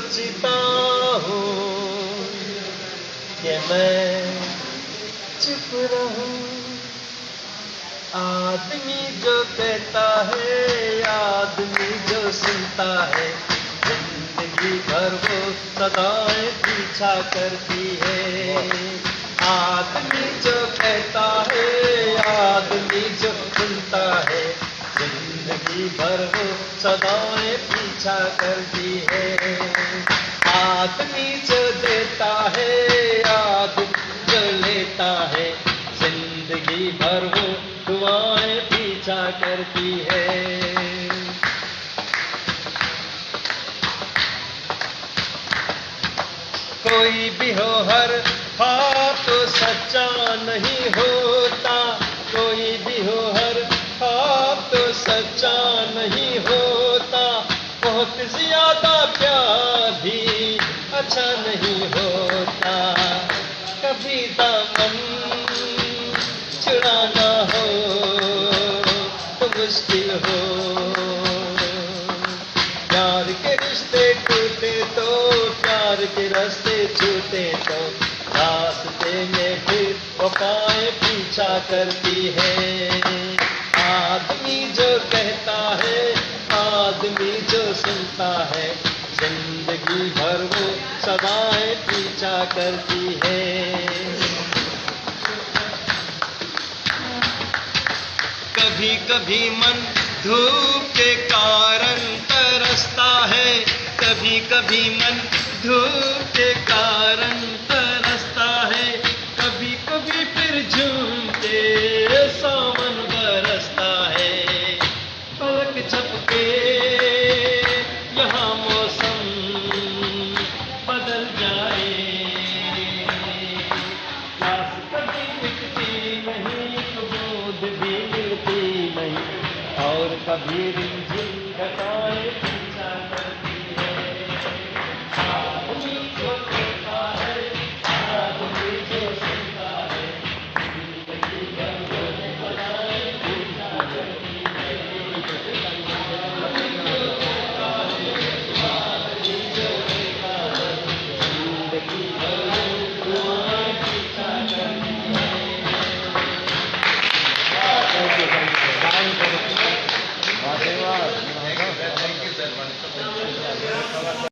सोचता हूँ कि मैं चुप रहूं। आदमी जो कहता है, आदमी जो सुनता है, जिंदगी भर वो सदाएं पीछा करती है। आदमी जो कहता है, आदमी जो सुनता है, जिंदगी भर वो सदाएं पीछा करती है। आदमी जो देता है, आदमी जो लेता है, जिंदगी भर वो दुआएं पीछा करती है। कोई भी हो हर ख्वाब तो सच्चा नहीं होता, कोई भी हो हर ख्वाब तो सच्चा नहीं होता। बहुत ज्यादा प्यार भी अच्छा नहीं होता। कभी दामन छुड़ाना हो तो मुश्किल हो। प्यार के रिश्ते टूटे तो, प्यार के रास्ते छूटे तो, रास्ते में फिर वफाएं पीछा करती है। आदमी जो कहता है, आदमी जो सुनता है, जिंदगी भर वो सदाएं पीछा करती है। कभी कभी मन धूप के कारण तरसता है, कभी कभी मन धूप के कारण तरसता है, कभी कभी फिर झूम के सावन बरसता है। पलक झपके यहाँ मौसम बदल जाए, प्यास कभी मिटती नहीं, बूंद भी मिलती नहीं, और कभी रिमझिम घटाएं